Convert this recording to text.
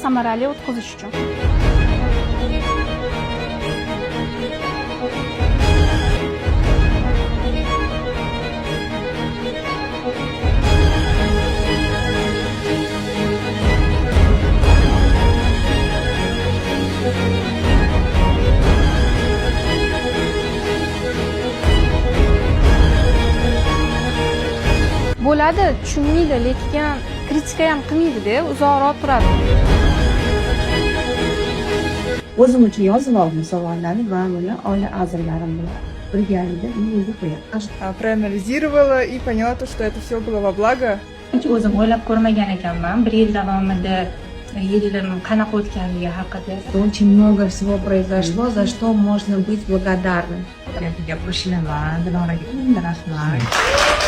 samarali o'tkazish uchun. Bo'ladi, tushunmaydi, lekin kritika ham qilmaydi-da, uzoqroq turadi. O'zim uchun yozib oldim savollarni va buni oila a'zolarim bilan birgalikda yo'lga qo'yapman. Проанализировала и поняла то, что это все было во благо. O'zim o'ylab ko'rmagan ekanman. 1 yil davomida yilim qanaqa o'tganligi haqida. Очень много всего произошло, за что можно быть благодарным. Gapirishlar, Diloraga rahmat.